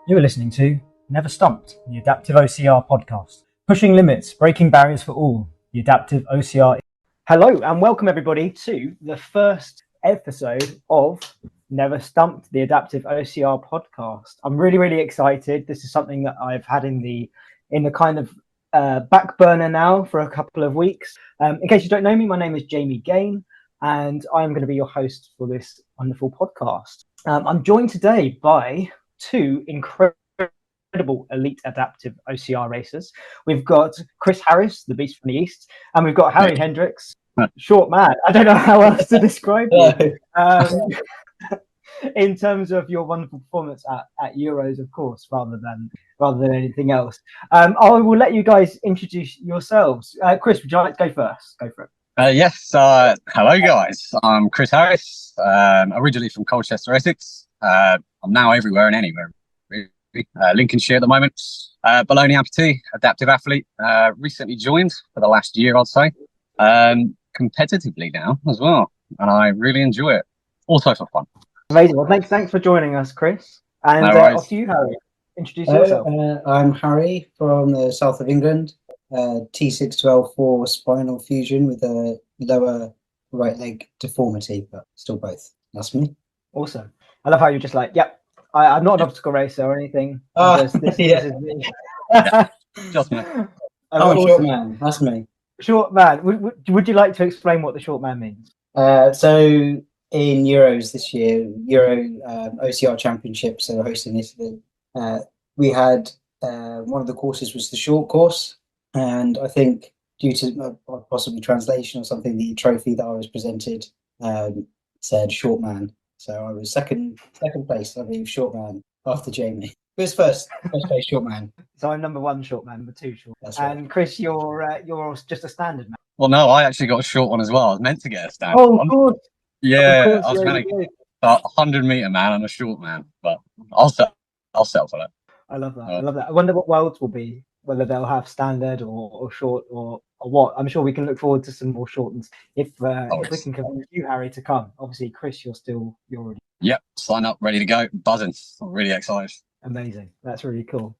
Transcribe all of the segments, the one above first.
You are listening to Never Stumped, the Adaptive OCR podcast. Pushing limits, breaking barriers for all, the Adaptive OCR. Hello and welcome everybody to the first episode of Never Stumped, the Adaptive OCR podcast. I'm really excited. This is something that I've had in the kind of back burner now for a couple of weeks. In case you don't know me, my name is Jamie Gain and I'm going to be your host for this wonderful podcast. I'm joined today by two incredible elite adaptive OCR racers. We've got Chris Harris, the beast from the east, and we've got Harry Hendricks, short man. I don't know how else to describe you. In terms of your wonderful performance at Euros, of course, rather than anything else. I will let you guys introduce yourselves. Chris, would you like to go first? Go for it. Yes. Hello, guys. I'm Chris Harris, originally from Colchester, Essex. I'm now everywhere and anywhere. Lincolnshire at the moment. Bologna amputee, adaptive athlete. Recently joined for the last year, I'd say. Competitively now as well, and I really enjoy it. Also for fun. Amazing. Well, thanks for joining us, Chris. And off to you, Harry. Introduce yourself. I'm Harry from the south of England. T6-12-4 spinal fusion with a lower right leg deformity, but still both. That's me. Awesome. I love how you're just like, yep. I'm not an obstacle racer or anything. This is me. Just me. Short man. That's me. Short man. Would you like to explain what the short man means? So in Euros this year, OCR Championships are hosting Italy. We had one of the courses was the short course, and I think due to possibly translation or something, the trophy that I was presented said short man. So I was second place, I believe, short man after Jamie. It was first place short man. So I'm number one short man, number two short. That's right. And Chris, you're just a standard man. Well, no, I actually got a short one as well. I was meant to get a standard. Oh, of course. Yeah, Of course, I was going to get a 100-meter man and a short man, but I'll settle for that. I love that. I love that. I wonder what worlds will be, whether they'll have standard or short or what. I'm sure we can look forward to some more short ones if we can convince you, Harry, to come. Obviously, Chris, you're already. Yep, sign up, ready to go, buzzing. I'm really excited. Amazing. That's really cool.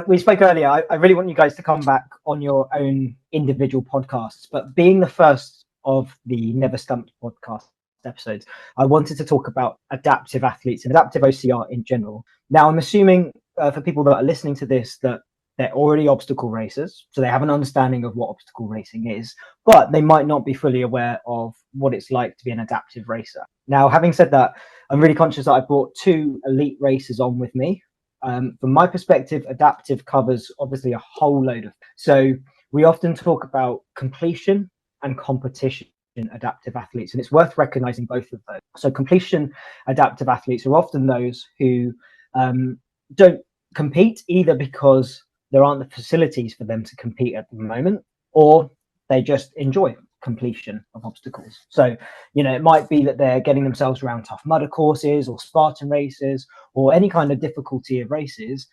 We spoke earlier. I really want you guys to come back on your own individual podcasts, but being the first of the Never Stumped podcast episodes, I wanted to talk about adaptive athletes and adaptive OCR in general. Now, I'm assuming for people that are listening to this that they're already obstacle racers, so they have an understanding of what obstacle racing is, but they might not be fully aware of what it's like to be an adaptive racer. Now, having said that, I'm really conscious that I brought two elite racers on with me. From my perspective, adaptive covers obviously a whole load of. So we often talk about completion and competition adaptive athletes, and it's worth recognizing both of those. So completion adaptive athletes are often those who don't compete either because there aren't the facilities for them to compete at the moment, or they just enjoy completion of obstacles. So, it might be that they're getting themselves around tough mudder courses or Spartan races or any kind of difficulty of races,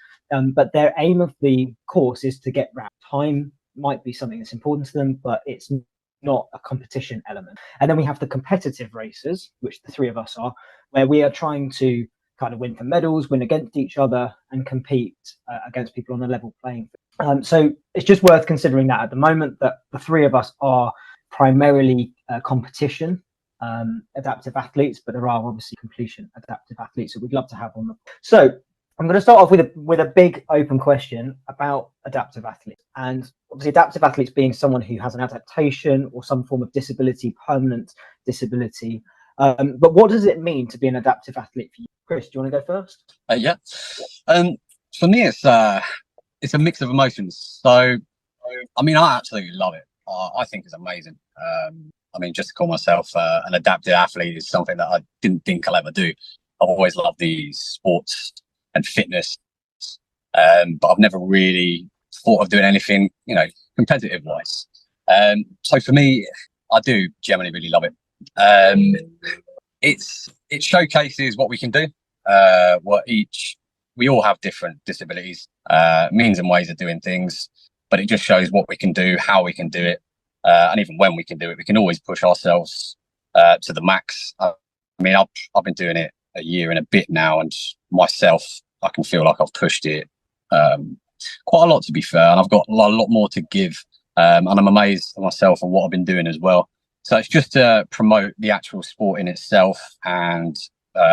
but their aim of the course is to get round. Time might be something that's important to them, but it's not a competition element. And then we have the competitive racers, which the three of us are, where we are trying to kind of win for medals, win against each other, and compete against people on a level playing field. So it's just worth considering that at the moment that the three of us are primarily competition adaptive athletes, but there are obviously completion adaptive athletes that we'd love to have on them. So I'm going to start off with a big open question about adaptive athletes, and obviously adaptive athletes being someone who has an adaptation or some form of disability, permanent disability. But what does it mean to be an adaptive athlete for you? Chris, do you want to go first? Yeah. For me, it's a mix of emotions. So, I mean, I absolutely love it. I think it's amazing. I mean, just to call myself an adaptive athlete is something that I didn't think I'll ever do. I've always loved the sports and fitness, but I've never really thought of doing anything, competitive wise. So for me, I do generally really love it. It showcases what we can do. We all have different disabilities, means and ways of doing things, but it just shows what we can do, how we can do it, and even when we can do it. We can always push ourselves to the max. I mean, I've been doing it a year and a bit now, and myself, I can feel like I've pushed it quite a lot, to be fair, and I've got a lot more to give. And I'm amazed at myself and what I've been doing as well. So it's just to promote the actual sport in itself, and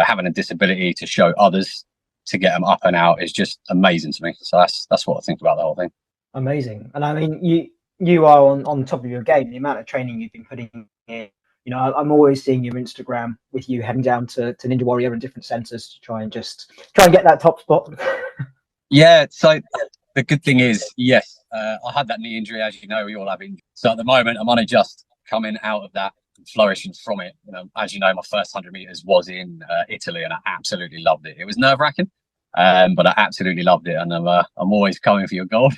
having a disability to show others, to get them up and out, is just amazing to me. So that's what I think about the whole thing. Amazing. And I mean, you are on top of your game. The amount of training you've been putting in. You know, I'm always seeing your Instagram with you heading down to Ninja Warrior in different centres to try and get that top spot. Yeah. So the good thing is, yes, I had that knee injury, as you know, we all have injuries. So at the moment, I'm only just coming out of that, flourishing from it. You know, as you know, my first 100 meters was in Italy, and I absolutely loved it. It was nerve-wracking, but I absolutely loved it, and I'm always coming for your gold.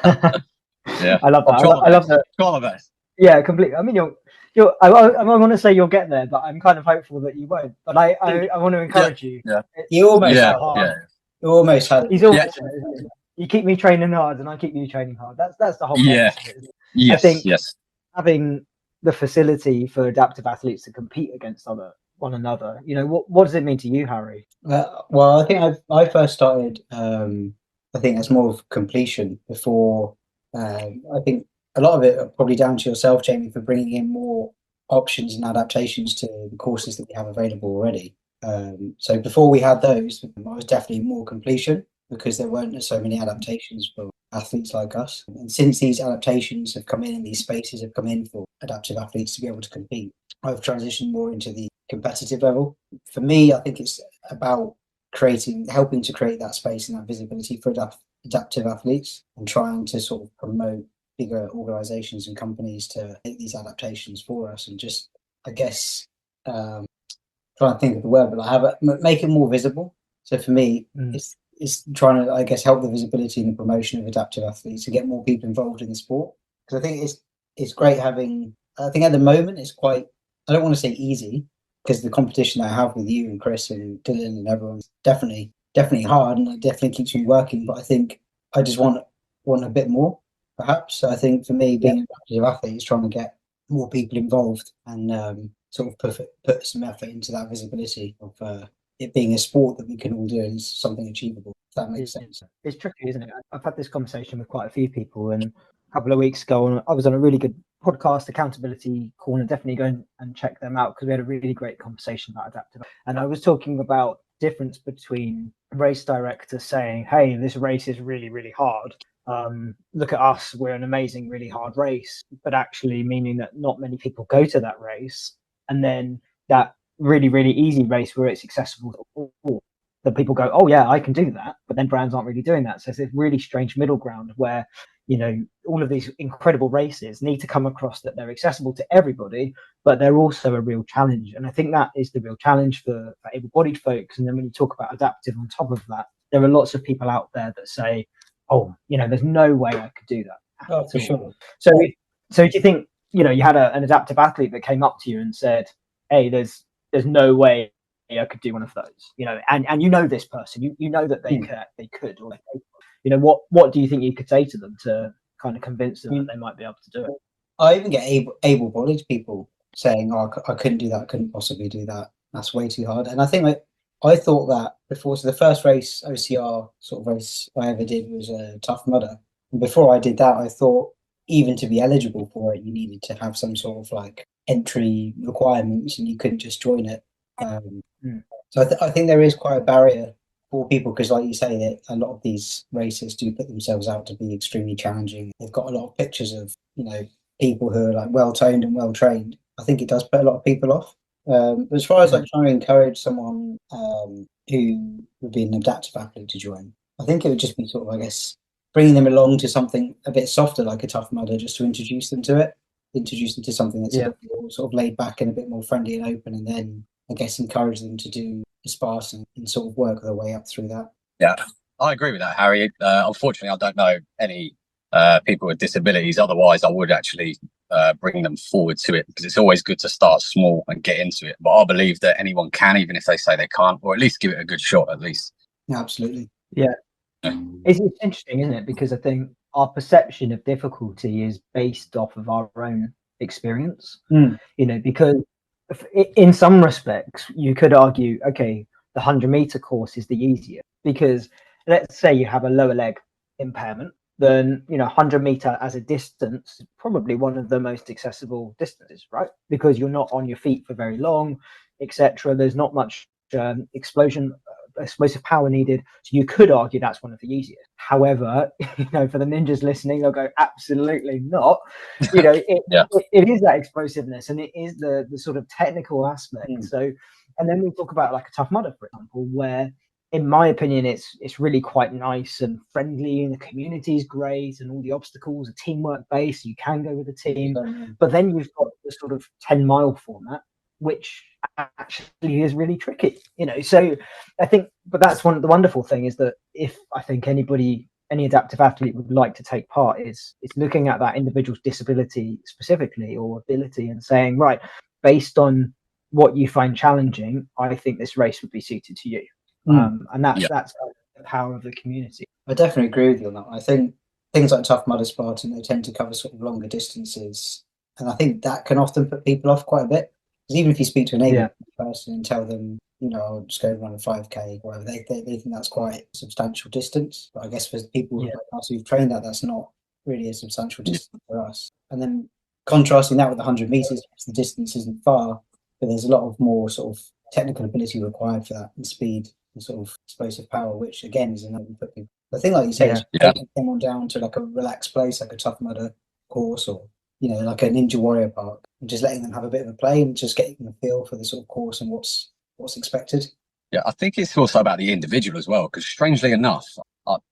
Yeah, I love that. I love that. Try my best. Yeah, completely. I mean, I want to say you'll get there, but I'm kind of hopeful that you won't. But I want to encourage you. Yeah. You almost You almost had it. He's always you keep me training hard, and I keep you training hard. That's the whole point. Yeah. Yes. I think yes. having the facility for adaptive athletes to compete against one another, you know, what does it mean to you, Harry? Well, I think I first started. I think that's more of completion before. I think a lot of it are probably down to yourself, Jamie, for bringing in more options and adaptations to the courses that we have available already. So before we had those, I was definitely more completion, because there weren't so many adaptations for athletes like us. And since these adaptations have come in and these spaces have come in for adaptive athletes to be able to compete, I've transitioned more into the competitive level. For me, I think it's about helping to create that space and that visibility for adaptive athletes, and trying to sort of promote bigger organizations and companies to make these adaptations for us, and just, I guess, trying to think of the word, but make it more visible. So for me, it's trying to, I guess, help the visibility and the promotion of adaptive athletes to get more people involved in the sport. Because I think it's great having. I think at the moment it's quite. I don't want to say easy, because the competition I have with you and Chris and Dylan and everyone's definitely hard, and it definitely keeps me working. But I think I just want a bit more, perhaps. So I think for me, being an adaptive athlete is trying to get more people involved and sort of put some effort into that visibility of it being a sport that we can all do and is something achievable. If that makes sense. It's tricky, isn't it? I've had this conversation with quite a few people, and a couple of weeks ago, I was on a really good podcast, Accountability Corner. Definitely go and check them out, because we had a really great conversation about adaptive. And I was talking about difference between race director saying, "Hey, this race is really, really hard. Look at us, we're an amazing, really hard race," but actually meaning that not many people go to that race, and then that really, really easy race where it's accessible to all, that people go, "Oh yeah, I can do that," but then brands aren't really doing that. So it's this really strange middle ground where, you know, all of these incredible races need to come across that they're accessible to everybody, but they're also a real challenge. And I think that is the real challenge for able-bodied folks. And then when you talk about adaptive on top of that, there are lots of people out there that say, "Oh, you know, there's no way I could do that." Oh, for sure. So do you think, you know, you had an adaptive athlete that came up to you and said, "Hey, there's no way I could do one of those," you know, and you know this person, you know that they could, or you know, what do you think you could say to them to kind of convince them that they might be able to do it? I even get able-bodied people saying, "Oh, I couldn't do that. I couldn't possibly do that. That's way too hard." And I think I thought that before. So the first race, OCR sort of race I ever did, was a Tough Mudder. And before I did that, I thought even to be eligible for it, you needed to have some sort of like entry requirements, and you couldn't just join it. So I think there is quite a barrier for people, because, like you say, that a lot of these races do put themselves out to be extremely challenging. They've got a lot of pictures of, you know, people who are like well toned and well trained. I think it does put a lot of people off. But as far as like trying to encourage someone who would be an adaptive athlete to join, I think it would just be sort of, I guess, bringing them along to something a bit softer, like a Tough Mudder, just to introduce them to something that's a bit more sort of laid back and a bit more friendly and open, and then I guess encourage them to do the sparse and sort of work their way up through that. Yeah, I agree with that, Harry. Unfortunately, I don't know any people with disabilities. Otherwise, I would actually bring them forward to it, because it's always good to start small and get into it. But I believe that anyone can, even if they say they can't, or at least give it a good shot at least. Yeah, absolutely. Yeah. It's interesting, isn't it? Because I think our perception of difficulty is based off of our own experience. You know, because in some respects, you could argue, okay, the 100-meter course is the easier, because let's say you have a lower leg impairment, then 100-meter as a distance is probably one of the most accessible distances, right? Because you're not on your feet for very long, etc. There's not much explosive power needed, so you could argue that's one of the easiest. However, for the ninjas listening, they'll go, absolutely not. It is that explosiveness, and it is the sort of technical aspect. So, and then we talk about like a Tough Mudder, for example, where in my opinion it's really quite nice and friendly, and the community is great, and all the obstacles are teamwork based, you can go with a team. But then you've got the sort of 10-mile format, which actually is really tricky, so I think, but that's one of the wonderful thing, is that if I think any adaptive athlete would like to take part, is looking at that individual's disability specifically, or ability, and saying, right, based on what you find challenging, I think this race would be suited to you. And that's the power of the community. I definitely agree with you on that. I think things like Tough Mudder, Spartan, they tend to cover sort of longer distances, and I think that can often put people off quite a bit. Because even if you speak to an able person and tell them, I'll just go run a 5K, or whatever, they think that's quite a substantial distance. But I guess for people like us who've trained that's not really a substantial distance for us. And then contrasting that with 100 meters, the distance isn't far, but there's a lot of more sort of technical ability required for that, and speed and sort of explosive power, which again is another put people. I think, like you say, taking someone down to like a relaxed place, like a Tough Mudder course, or like a Ninja Warrior park, and just letting them have a bit of a play and just getting a feel for the sort of course and what's expected. Yeah, I think it's also about the individual as well, because strangely enough,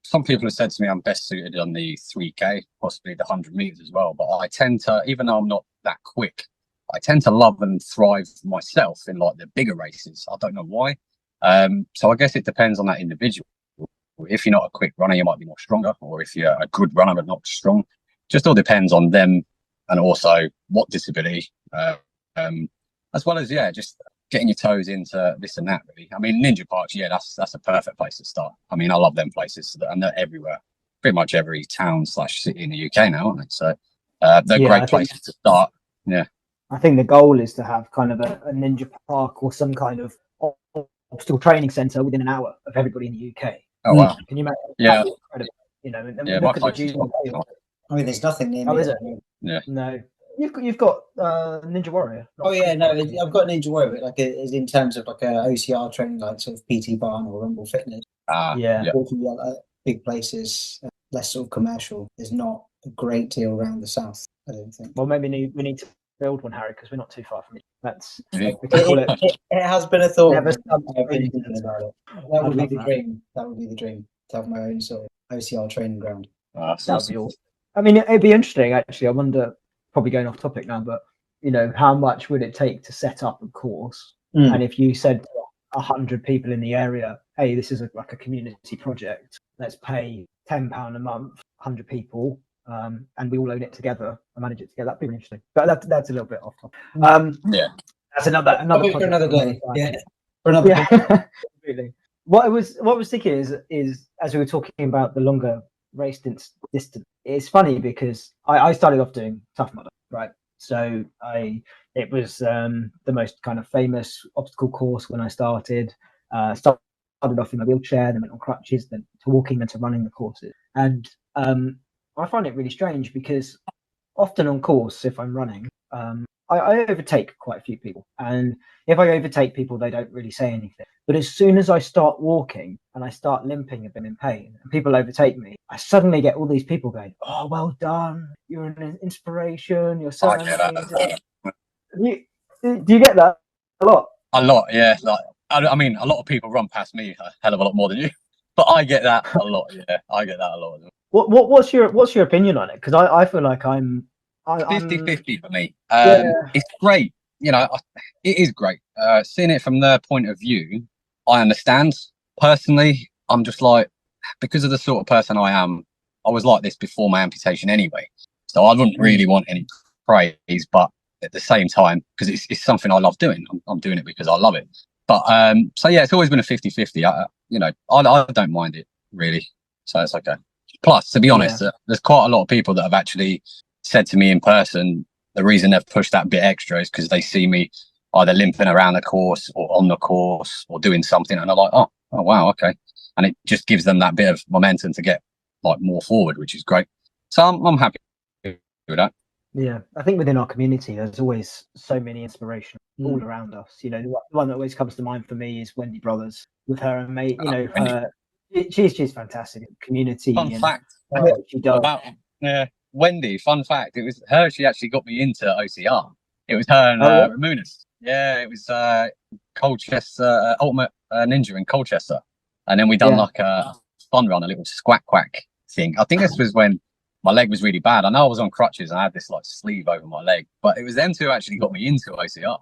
some people have said to me I'm best suited on the 3K, possibly the 100 meters as well. But I tend to, even though I'm not that quick, I tend to love and thrive myself in like the bigger races. I don't know why. So I guess it depends on that individual. If you're not a quick runner, you might be more stronger, or if you're a good runner but not strong, just all depends on them, and also what disability, as well as just getting your toes into this and that. Really, I mean, ninja parks, that's a perfect place to start. I mean, I love them places, and they're everywhere, pretty much every town/city in the UK now, aren't they? So they're great places to start. Yeah, I think the goal is to have kind of a ninja park or some kind of obstacle training centre within an hour of everybody in the UK. Oh wow! Can you imagine? Yeah, look at the I mean, there's nothing near me. Oh, is it? Yeah. No. You've got Ninja Warrior. No, I've got Ninja Warrior, but like in terms of like a OCR training, like sort of PT Barn or Rumble Fitness. Big places, less sort of commercial. There's not a great deal around the south, I don't think. Well, maybe we need to build one, Harry, because we're not too far from it. It has been a thought. Never Stumped. I've been thinking about it. That would be the dream. That would be the dream, to have my own sort of OCR training ground. That would be awesome. I mean, it'd be interesting, actually. I wonder, probably going off topic now, but how much would it take to set up a course? And if you said to 100 people in the area, hey, this is like a community project, let's pay £10 a month, 100 people, and we all own it together and manage it together, that'd be really interesting. But that's a little bit off topic. That's another for another day. For another day. Really. What I was thinking is as we were talking about the longer race distance, it's funny because I started off doing Tough Mudder, right? So it was the most kind of famous obstacle course when I started. Started off in my wheelchair, then went on crutches, then to walking, then to running the courses. And I find it really strange because often on course, if I'm running, I overtake quite a few people, and if I overtake people, they don't really say anything. But as soon as I start walking and I start limping a bit in pain, and people overtake me, I suddenly get all these people going, "Oh, well done! You're an inspiration. You're so amazing." Do you get that a lot? A lot, yeah. Like, I mean, a lot of people run past me a hell of a lot more than you, but I get that a lot. Yeah, I get that a lot. What's your opinion on it? Because I feel like I'm 50-50 for me. It's great. It is great. Seeing it from their point of view, I understand. Personally, I'm just like, because of the sort of person I am, I was like this before my amputation anyway. So I wouldn't really want any praise, but at the same time, because it's something I love doing, I'm doing it because I love it. But so yeah, it's always been a 50-50. I don't mind it really, so it's okay. Plus, to be honest, there's quite a lot of people that have actually said to me in person, the reason they've pushed that bit extra is because they see me either limping around the course or on the course or doing something, and they're like, oh wow, okay, and it just gives them that bit of momentum to get like more forward, which is great. So I'm happy with that. Yeah, I think within our community, there's always so many inspirations all around us. You know, the one that always comes to mind for me is Wendy Brothers with her and mate. You know, she's fantastic. Community. Fun fact what she does. about Wendy. Fun fact: it was her. She actually got me into OCR. It was her and Ramunas. Yeah, it was Colchester Ultimate Ninja in Colchester, and then we done like a fun run, a little squat quack thing. I think this was when my leg was really bad. I know I was on crutches and I had this like sleeve over my leg, but it was them two who actually got me into OCR.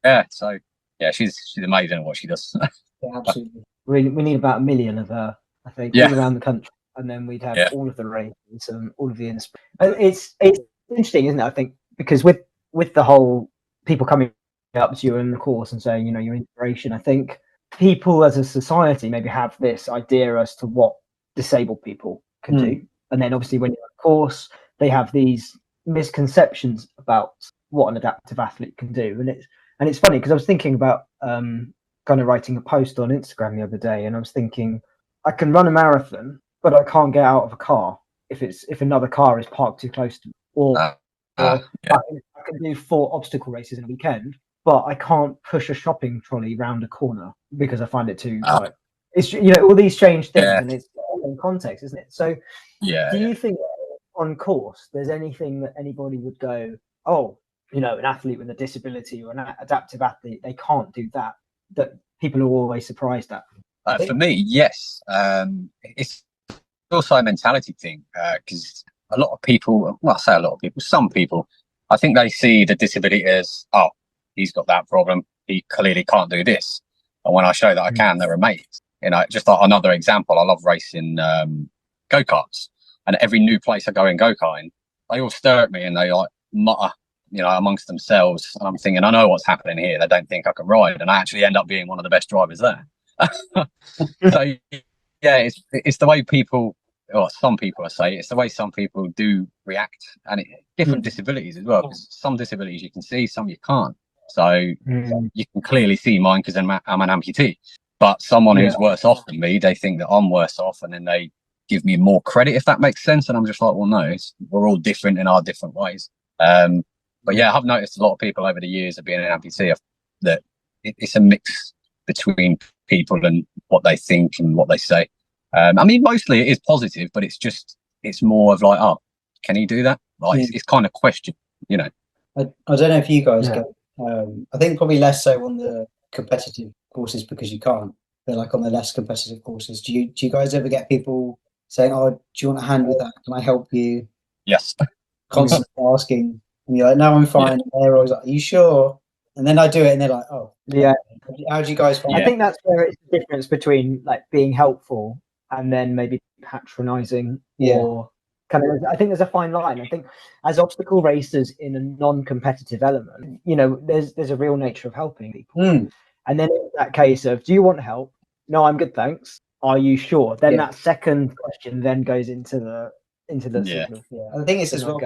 Yeah, so yeah, she's amazing at what she does. Yeah, absolutely. We need about 1 million of her, I think, all around the country, and then we'd have all of the races and all of the inspiration. It's interesting, isn't it? I think because with the whole people coming up to you in the course and saying, you know, your inspiration, I think people as a society maybe have this idea as to what disabled people can do. And then obviously when you're on a course, they have these misconceptions about what an adaptive athlete can do. And it's funny because I was thinking about kind of writing a post on Instagram the other day, and I was thinking I can run a marathon, but I can't get out of a car if another car is parked too close to me. Or I can do 4 obstacle races in a weekend, but I can't push a shopping trolley round a corner because I find it too like, it's, you know, all these strange things, and it's in context, isn't it? So do you think on course there's anything that anybody would go, oh, you know, an athlete with a disability or an adaptive athlete, they can't do that people are always surprised at? For me, yes. It's also a mentality thing, because a lot of people, well, I say a lot of people, some people, I think they see the disability as, oh, he's got that problem, he clearly can't do this. And when I show that I can, they're amazed. You know, just like another example, I love racing go-karts, and every new place I go in go-karting, they all stare at me and they like mutter, you know, amongst themselves, and I'm thinking, I know what's happening here. They don't think I can ride, and I actually end up being one of the best drivers there. So yeah, it's the way people, or some people, I say, it's the way some people do react, and different disabilities as well, because some disabilities you can see, some you can't. So you can clearly see mine because I'm an amputee, but someone who's worse off than me, they think that I'm worse off, and then they give me more credit, if that makes sense. And I'm just like, well, no, we're all different in our different ways. But yeah, I've noticed a lot of people over the years of being an amputee that it's a mix between people and what they think and what they say. I mean, mostly it is positive, but it's more of like, oh, can he do that? Like, it's kind of question, you know. I don't know if you guys get, I think probably less so on the competitive courses because you can't, but like on the less competitive courses, do you guys ever get people saying, oh, do you want a hand with that? Can I help you? Yes. Constantly asking, and you're like, no, I'm fine. And they're always like, are you sure? And then I do it, and they're like, oh, yeah. How do you guys find? I think that's where it's the difference between like being helpful and then maybe patronizing or kind of. I think there's a fine line. I think as obstacle racers in a non-competitive element, you know, there's a real nature of helping people. And then in that case of, do you want help? No, I'm good, thanks. Are you sure? Then that second question then goes into the signal. I think it's as well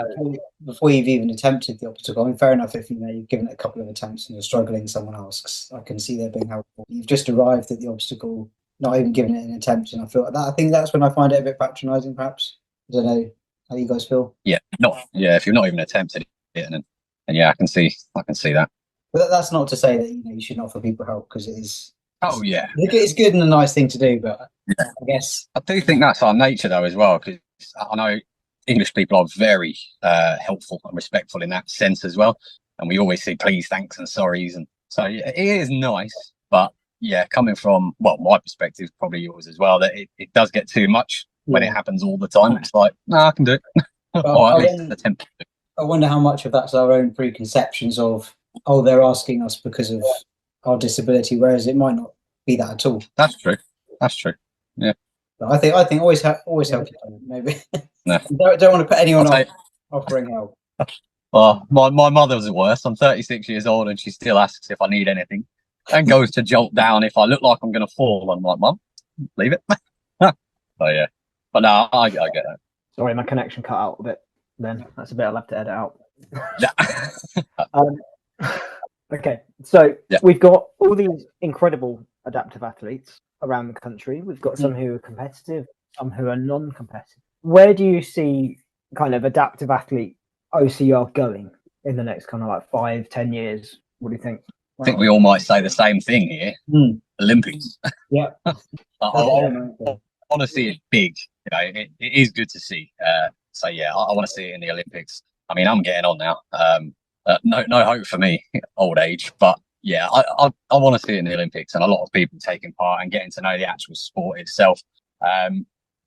before you've even attempted the obstacle. I mean, fair enough if you've given it a couple of attempts and you're struggling, someone asks, I can see they're being helpful. You've just arrived at the obstacle, not even given it an attempt, and I feel like that. I think that's when I find it a bit patronising, perhaps. I don't know how you guys feel. If you're not even attempted it, and I can see that. But that's not to say that you shouldn't offer people help, because it is. Oh yeah, it's good and a nice thing to do, but I guess I do think that's our nature though as well, because I know English people are very helpful and respectful in that sense as well, and we always say please, thanks, and sorries, and so it is nice. But coming from my perspective, probably yours as well, that it does get too much when it happens all the time. It's like, no, I can do it, or at least attempt to. I wonder how much of that's our own preconceptions of, oh, they're asking us because of our disability, whereas it might not be that at all. That's true. Yeah. But I think always help you, maybe. No. don't want to put anyone off offering help. Well, my mother was worse. I'm 36 years old and she still asks if I need anything and goes to jolt down if I look like I'm going to fall. I'm like, Mum, leave it. So yeah, but no, I get that. Sorry, my connection cut out a bit. Then that's a bit I'll have to edit out. Okay, so Yeah. we've got all these incredible adaptive athletes around the country. We've got some who are competitive, some who are non-competitive. Where do you see kind of adaptive athlete OCR going in the next kind of like 5-10 years? What do you think? I think we all might say the same thing here. Olympics. Yeah. I want to see it big. You know, it is good to see. So yeah, I want to see it in the Olympics. I mean, I'm getting on now. No hope for me, old age. But yeah, I want to see it in the Olympics, and a lot of people taking part and getting to know the actual sport itself.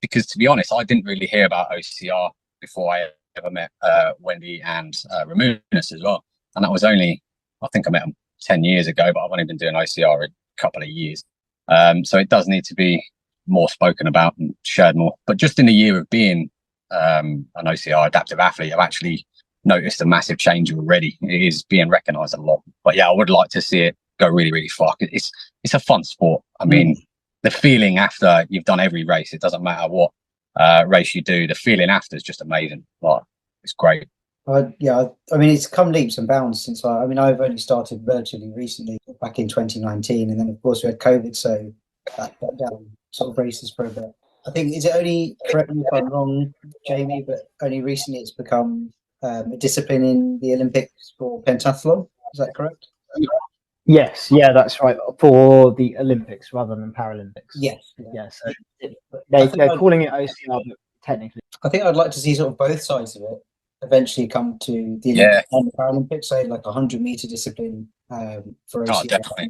Because to be honest, I didn't really hear about OCR before I ever met Wendy and Ramunas as well. And that was only, I think I met them 10 years ago, but I've only been doing OCR a couple of years. So it does need to be more spoken about and shared more. But just in a year of being an OCR adaptive athlete, I've actually noticed a massive change already. It is being recognised a lot. But yeah, I would like to see it go really, really far. It's a fun sport. I mean, the feeling after you've done every race, it doesn't matter what race you do, the feeling after is just amazing. Like, it's great. Yeah, I mean, it's come leaps and bounds since I've only started virtually recently, back in 2019, and then of course we had COVID, so that down sort of races for a bit. I think, is it only, correct me if I'm wrong, Jamie, but only recently it's become a discipline in the Olympics for pentathlon? Is that correct? Yes, yeah, that's right. For the Olympics rather than Paralympics. Yes. Yeah, so they're calling it OCR, but technically. I think I'd like to see sort of both sides of it eventually come to the Olympics and the Paralympics, so like 100-meter discipline for OCR. Oh, definitely.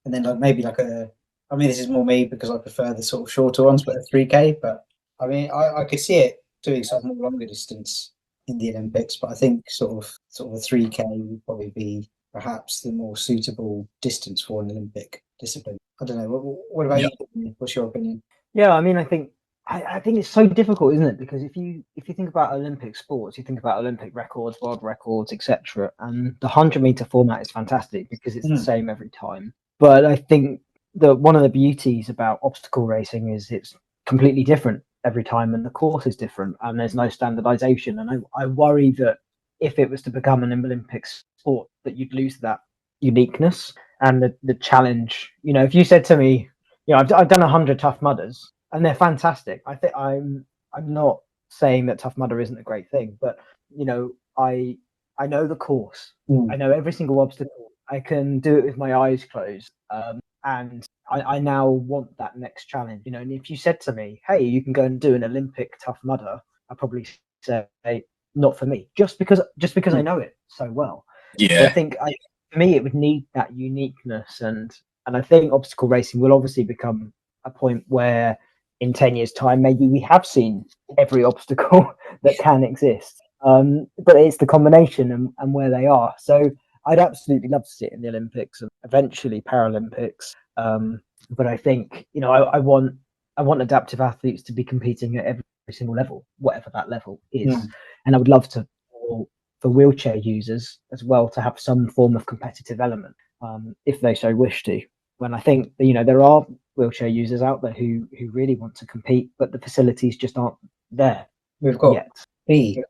And then like maybe like I mean, this is more me because I prefer the sort of shorter ones, but a 3K. But I mean, I could see it doing some more longer distance in the Olympics, but I think sort of a 3K would probably be perhaps the more suitable distance for an Olympic discipline. I don't know. What about you? What's your opinion? Yeah, I mean, I think it's so difficult, isn't it? Because if you think about Olympic sports, you think about Olympic records, world records, etc. And the 100-meter format is fantastic because it's the same every time. But I think that one of the beauties about obstacle racing is it's completely different every time, and the course is different, and there's no standardization. And I worry that if it was to become an Olympic sport, that you'd lose that uniqueness and the challenge. You know, if you said to me, you know, I've done 100 Tough Mudders, and they're fantastic. I think I'm not saying that Tough Mudder isn't a great thing, but you know, I know the course. I know every single obstacle. I can do it with my eyes closed, and I now want that next challenge. You know, and if you said to me, "Hey, you can go and do an Olympic Tough Mudder," I'd probably say, "Not for me," just because I know it so well. Yeah, so I think for me, it would need that uniqueness, and I think obstacle racing will obviously become a point where in 10 years' time, maybe we have seen every obstacle that can exist. But it's the combination and where they are. So I'd absolutely love to see it in the Olympics and eventually Paralympics. But I think, you know, I want adaptive athletes to be competing at every single level, whatever that level is. And I would love to for wheelchair users as well to have some form of competitive element, if they so wish to. When I think, you know, there are wheelchair users out there who really want to compete, but the facilities just aren't there. We've got yet. B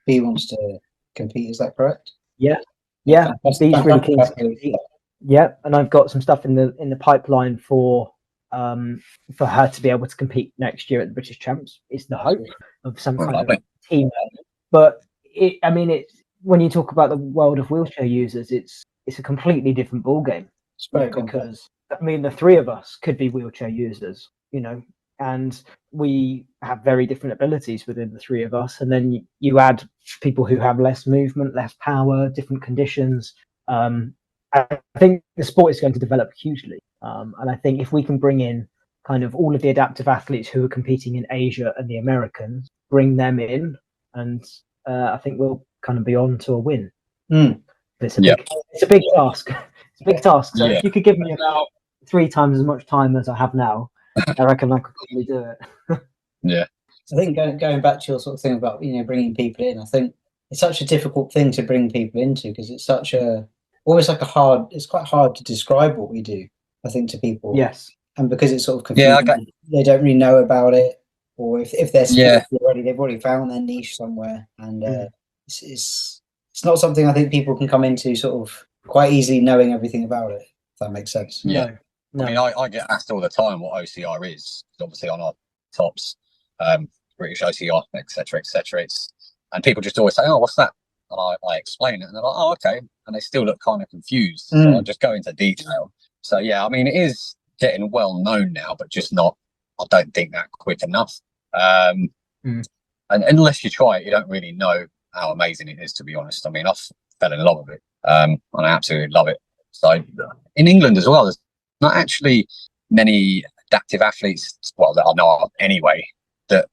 wants to compete. Is that correct? Yeah. B's really keen to compete. Yeah, and I've got some stuff in the pipeline for her to be able to compete next year at the British Champs. It's the hope of some kind of team. But it's when you talk about the world of wheelchair users, it's a completely different ballgame. Because I mean, the three of us could be wheelchair users, you know, and we have very different abilities within the three of us. And then you add people who have less movement, less power, different conditions. I think the sport is going to develop hugely. And I think if we can bring in kind of all of the adaptive athletes who are competing in Asia and the Americans, bring them in, and I think we'll kind of be on to a win. It's a big task. It's a big task. So if you could give me about 3 times as much time as I have now, I reckon I could probably do it. Yeah. I think going back to your sort of thing about, you know, bringing people in, I think it's such a difficult thing to bring people into because it's such it's quite hard to describe what we do, I think, to people. Yes. And because it's sort of confusing, they don't really know about it, or if they're skilled already, they've already found their niche somewhere. And it's not something I think people can come into sort of quite easily knowing everything about it, if that makes sense. Yeah. No. I mean, I get asked all the time what OCR is. Obviously, on our tops, British OCR, etc., etc. And people just always say, "Oh, what's that?" And I explain it, and they're like, "Oh, okay." And they still look kind of confused. So I just go into detail. So yeah, I mean, it is getting well known now, but just not. I don't think that quick enough. And unless you try it, you don't really know how amazing it is. To be honest, I mean, I fell in love with it, and I absolutely love it. So in England as well, there's not actually many adaptive athletes, well, that I know of anyway, that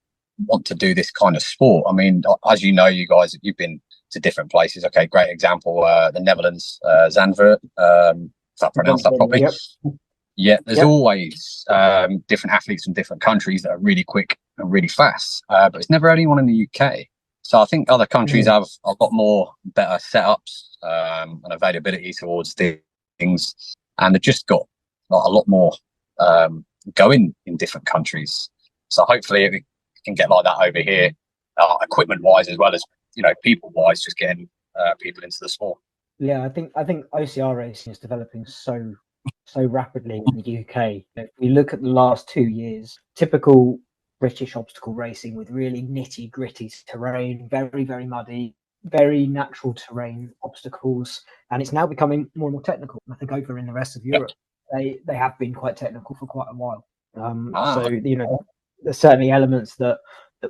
want to do this kind of sport. I mean, as you know, you guys, you've been to different places. Okay, great example, the Netherlands, Zandvoort, if I pronounced that properly. Yep. Yeah, there's always different athletes from different countries that are really quick and really fast, but it's never anyone in the UK. So I think other countries have got more better setups and availability towards things, and they've just got a lot more going in different countries. So hopefully it can get like that over here, equipment wise as well as people wise, just getting people into the sport. Yeah, I think OCR racing is developing so rapidly in the UK. If we look at the last 2 years, typical British obstacle racing with really nitty gritty terrain, very, very muddy, very natural terrain obstacles, and it's now becoming more and more technical. I think over in the rest of Europe, they have been quite technical for quite a while. So there's certainly elements that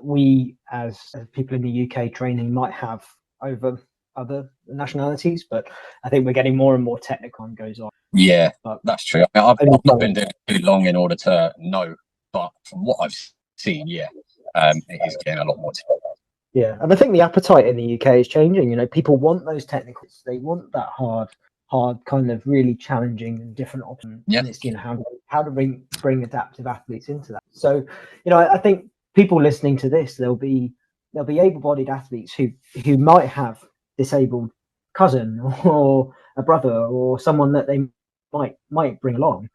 we as people in the UK training might have over other nationalities, but I think we're getting more and more technical and goes on. Yeah, but that's true. I mean, I've not been doing it too long in order to know, but from what I've seen, it is getting a lot more technical. Yeah, and I think the appetite in the UK is changing. People want those technicals. They want that hard kind of really challenging and different options. Yeah. And it's how to bring adaptive athletes into that. So, I think people listening to this, there'll be able-bodied athletes who might have disabled cousin or a brother or someone that they might bring along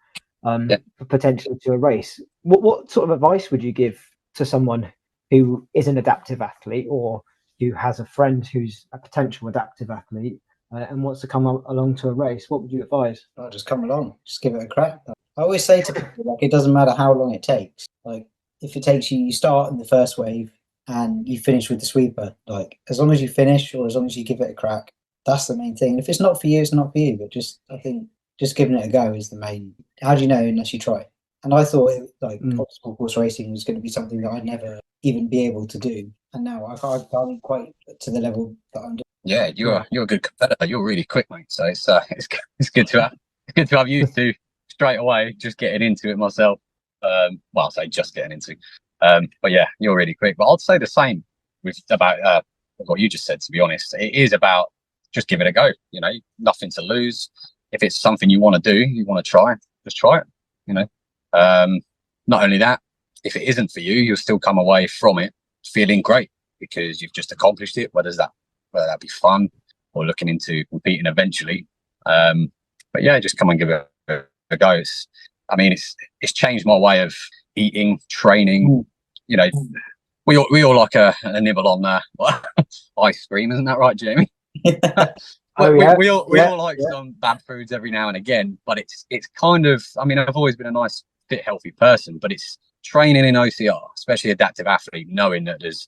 potentially to a race. What sort of advice would you give to someone who is an adaptive athlete or who has a friend who's a potential adaptive athlete and wants to come along to a race? What would you advise? Oh, just come along, just give it a crack. I always say to people, it doesn't matter how long it takes. Like, if it takes you start in the first wave and you finish with the sweeper, as long as you finish or as long as you give it a crack, that's the main thing. And if it's not for you, it's not for you. But I think just giving it a go is the main. How do you know unless you try? And I thought obstacle course racing was going to be something that I'd never even be able to do, and now I've gone quite to the level that I'm doing. Yeah, you're a good competitor. You're really quick, mate. So it's good to have you two straight away. Just getting into it myself. Well, I'll say just getting into. But yeah, you're really quick. But I'd say the same about what you just said. To be honest, it is about just give it a go. Nothing to lose. If it's something you want to do, you want to try, just try it. Not only that, if it isn't for you, you'll still come away from it feeling great because you've just accomplished it. Whether that be fun or looking into competing eventually. But yeah, just come and give it a go. It's changed my way of eating, training. We all like a nibble on ice cream, isn't that right, Jamie? We all like some bad foods every now and again, but it's kind of. I've always been a nice, fit, healthy person, but it's training in OCR, especially adaptive athlete, knowing that there's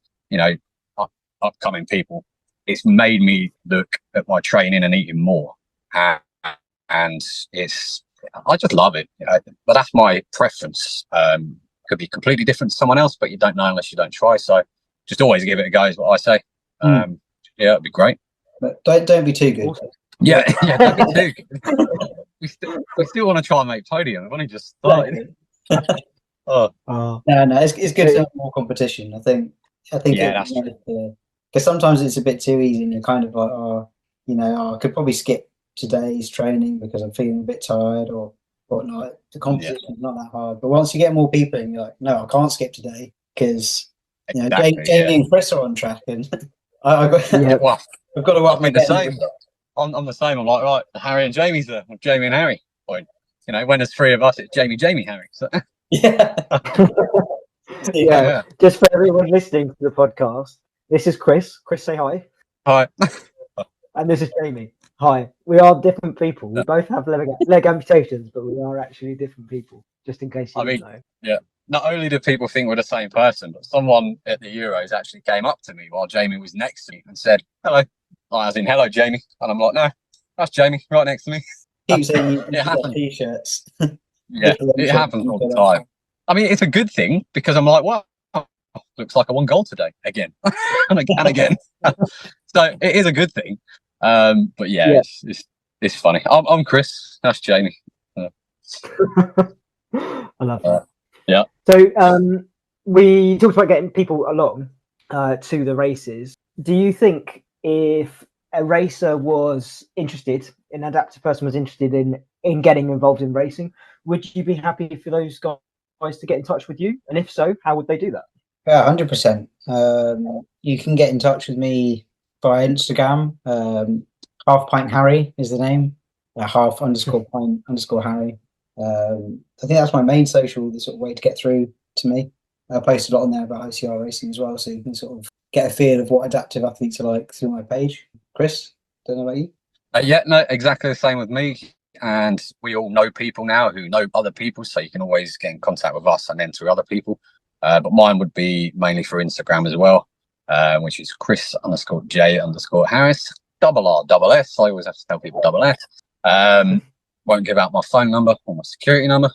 upcoming people. It's made me look at my training and eating more, and I just love it. But that's my preference. Could be completely different to someone else, but you don't know unless you don't try. So just always give it a go is what I say. Yeah, it'd be great. But don't be too good. Yeah, don't be too good. we still want to try and make podium. We've only just started. No, it's good to have more competition. I think that's true. Because sometimes it's a bit too easy, and you're kind of like, I could probably skip today's training because I'm feeling a bit tired or whatnot. The competition is not that hard, but once you get more people, and you're like, no, I can't skip today because Jamie and Chris are on track, and I've got to up my the same. I'm the same. I'm like, right, Harry and Jamie's there. Jamie and Harry. When there's three of us, it's Jamie, Harry. So. Yeah. Just for everyone listening to the podcast, this is Chris. Chris, say hi. Hi. And this is Jamie. Hi, we are different people. We both have leg amputations, but we are actually different people, just in case you didn't know. Yeah. Not only do people think we're the same person, but someone at the Euros actually came up to me while Jamie was next to me and said, hello. As in, hello, Jamie. And I'm like, no, that's Jamie right next to me. Keep saying It happens. T-shirts. Yeah, it happens all the time. I mean, it's a good thing because I'm like, well, looks like I won gold today again and again. So it is a good thing. But yeah. It's funny. I'm Chris. That's Jamie. I love that. Yeah. So we talked about getting people along to the races. Do you think if a racer was interested, an adaptive person was interested in getting involved in racing, would you be happy for those guys to get in touch with you? And if so, how would they do that? Yeah, 100%. You can get in touch with me via Instagram. Half Pint Harry is the name. half_pint_Harry. I think that's my main social, the sort of way to get through to me. I post a lot on there about OCR racing as well, so you can sort of get a feel of what adaptive athletes are like through my page. Chris, don't know about you? Yeah, no, exactly the same with me. And we all know people now who know other people, so you can always get in contact with us and then through other people. But mine would be mainly for Instagram as well, which is Chris_J_Harris, RRS. I always have to tell people double S. Won't give out my phone number or my security number.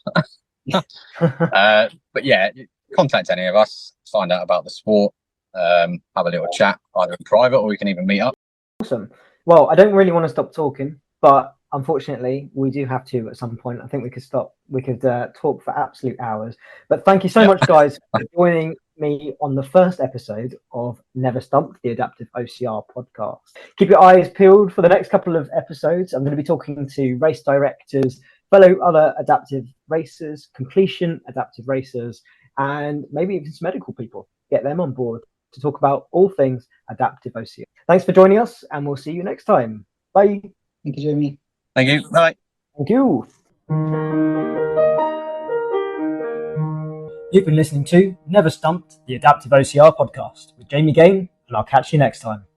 But yeah, contact any of us, find out about the sport, have a little chat, either in private or we can even meet up. Awesome. Well, I don't really want to stop talking, but unfortunately, we do have to at some point. I think we could stop. We could talk for absolute hours. But thank you so much, guys, for joining me on the first episode of Never Stumped, the Adaptive OCR podcast. Keep your eyes peeled for the next couple of episodes. I'm going to be talking to race directors, fellow other adaptive racers, completion adaptive racers, and maybe even some medical people. Get them on board to talk about all things adaptive OCR. Thanks for joining us, and we'll see you next time. Bye. Thank you, Jamie. Thank you. Bye. Thank you. You've been listening to Never Stumped, the Adaptive OCR podcast with Jamie Gain, and I'll catch you next time.